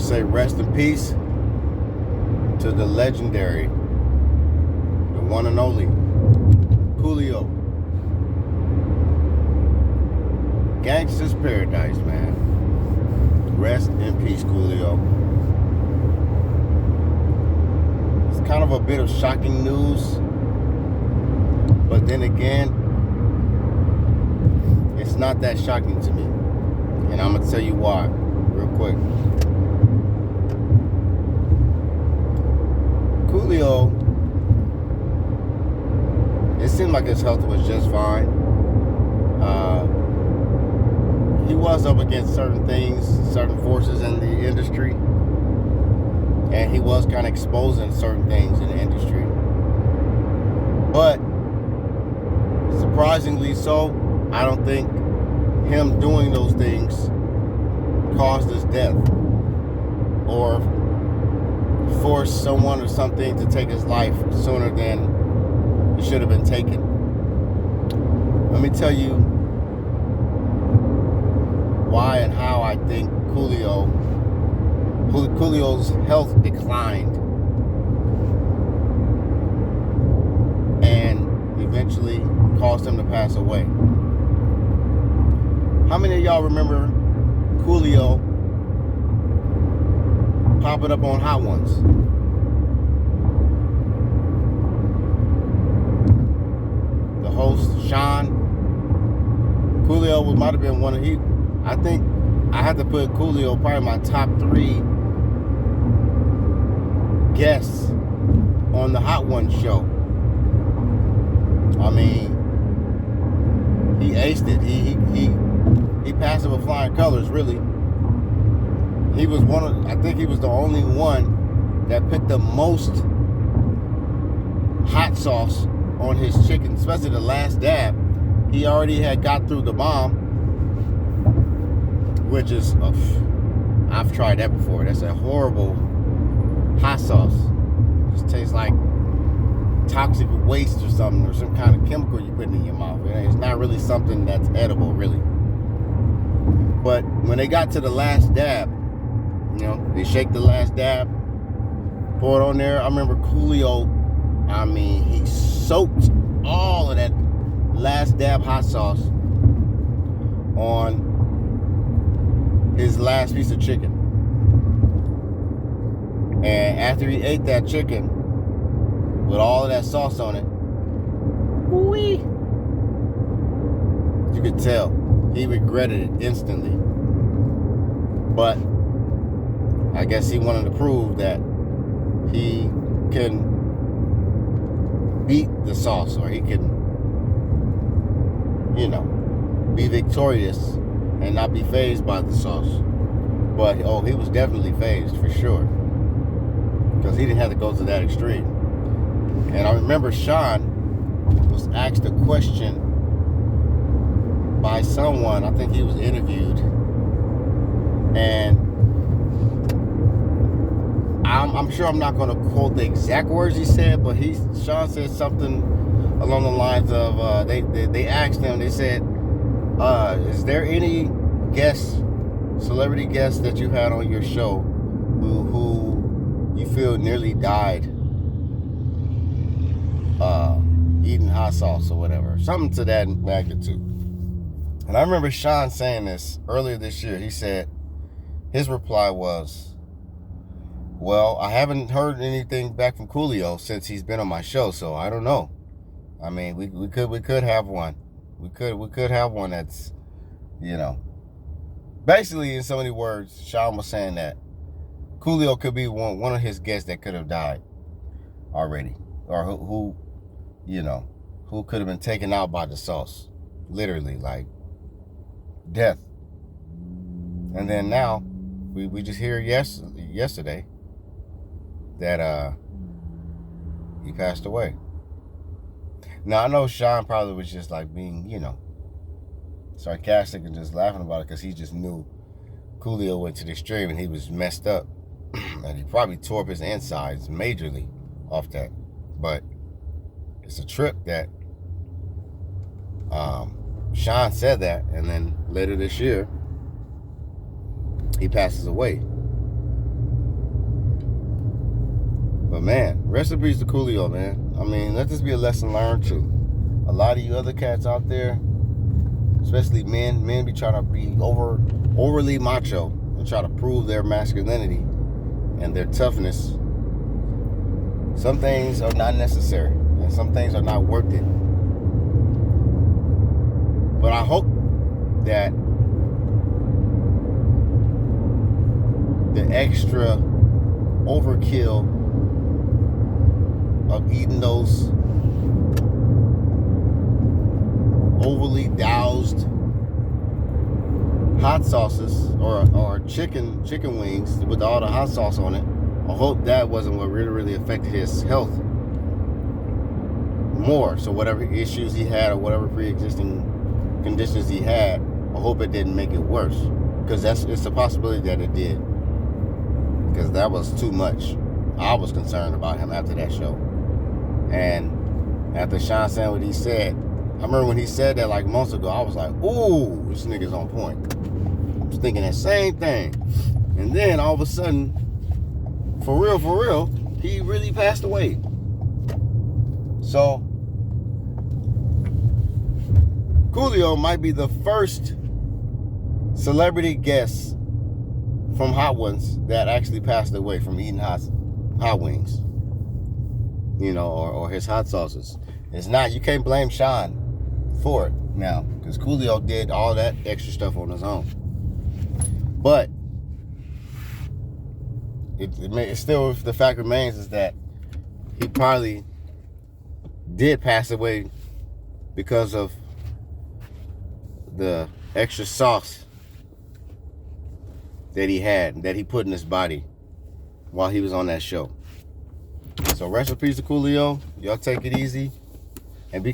say rest in peace to the legendary, the one and only Coolio. Gangsta's Paradise, man. Rest in peace, Coolio. It's kind of a bit of shocking news, but then again, it's not that shocking to me. And I'm gonna tell you why, real quick. Coolio, it seemed like his health was just fine. He was up against certain things, certain forces in the industry, and he was kind of exposing certain things in the industry. But surprisingly so, I don't think him doing those things caused his death or forced someone or something to take his life sooner than it should have been taken. Let me tell you why and how I think Coolio's health declined and eventually caused him to pass away. How many of y'all remember Coolio popping up on Hot Ones? The host, Sean. Coolio might have been one of I think I had to put Coolio probably my top 3 guests on the Hot Ones show. I mean, he aced it. He passed it with flying colors, really. He was I think he was the only one that put the most hot sauce on his chicken, especially the last dab. He already had got through the bomb, which is, I've tried that before. That's a horrible hot sauce. It just tastes like toxic waste or something, or some kind of chemical you put in your mouth. It's not really something that's edible, really. But when they got to the last dab, they shake the last dab, pour it on there. I remember Coolio, he soaked all of that last dab hot sauce on his last piece of chicken. And after he ate that chicken with all of that sauce on it, woo-wee, you could tell he regretted it instantly. But I guess he wanted to prove that he can beat the sauce, or he can, be victorious and not be fazed by the sauce. But he was definitely fazed for sure, because he didn't have to go to that extreme. And I remember Sean was asked a question by someone. I think he was interviewed, and I'm sure I'm not going to quote the exact words he said, but Sean said something along the lines of they asked him, they said, is there any celebrity guests that you had on your show who you feel nearly died eating hot sauce or whatever, something to that magnitude? And I remember Sean saying this earlier this year. He said his reply was, well, I haven't heard anything back from Coolio since he's been on my show, so I don't know. I mean, we could have one. We could have one that's, basically, in so many words, Sean was saying that Coolio could be one of his guests that could have died already, or who could have been taken out by the sauce, literally, like death. And then now we just hear yesterday that he passed away. Now, I know Sean probably was just like being, sarcastic and just laughing about it, because he just knew Coolio went to the extreme and he was messed up. And he probably tore up his insides majorly off that. But it's a trip that Sean said that, and then later this year, he passes away. But man, rest in peace to Coolio, man. I mean, let this be a lesson learned to a lot of you other cats out there, especially men. Men be trying to be overly macho and try to prove their masculinity and their toughness. Some things are not necessary, and some things are not worth it. But I hope that the extra overkill of eating those overly doused hot sauces or chicken wings with all the hot sauce on it, I hope that wasn't what really affected his health more. So whatever issues he had or whatever pre-existing conditions he had, I hope it didn't make it worse, because it's a possibility that it did, because that was too much. I was concerned about him after that show. And after Sean saying what he said, I remember when he said that like months ago, I was like, ooh, this nigga's on point. I was thinking that same thing. And then all of a sudden, for real, he really passed away. So, Coolio might be the first celebrity guest from Hot Ones that actually passed away from eating hot wings, you know, or his hot sauces. It's not, you can't blame Sean for it now, because Coolio did all that extra stuff on his own. But it still, the fact remains is that he probably did pass away because of the extra sauce that he put in his body while he was on that show. So rest in peace to Coolio. Y'all take it easy and be careful.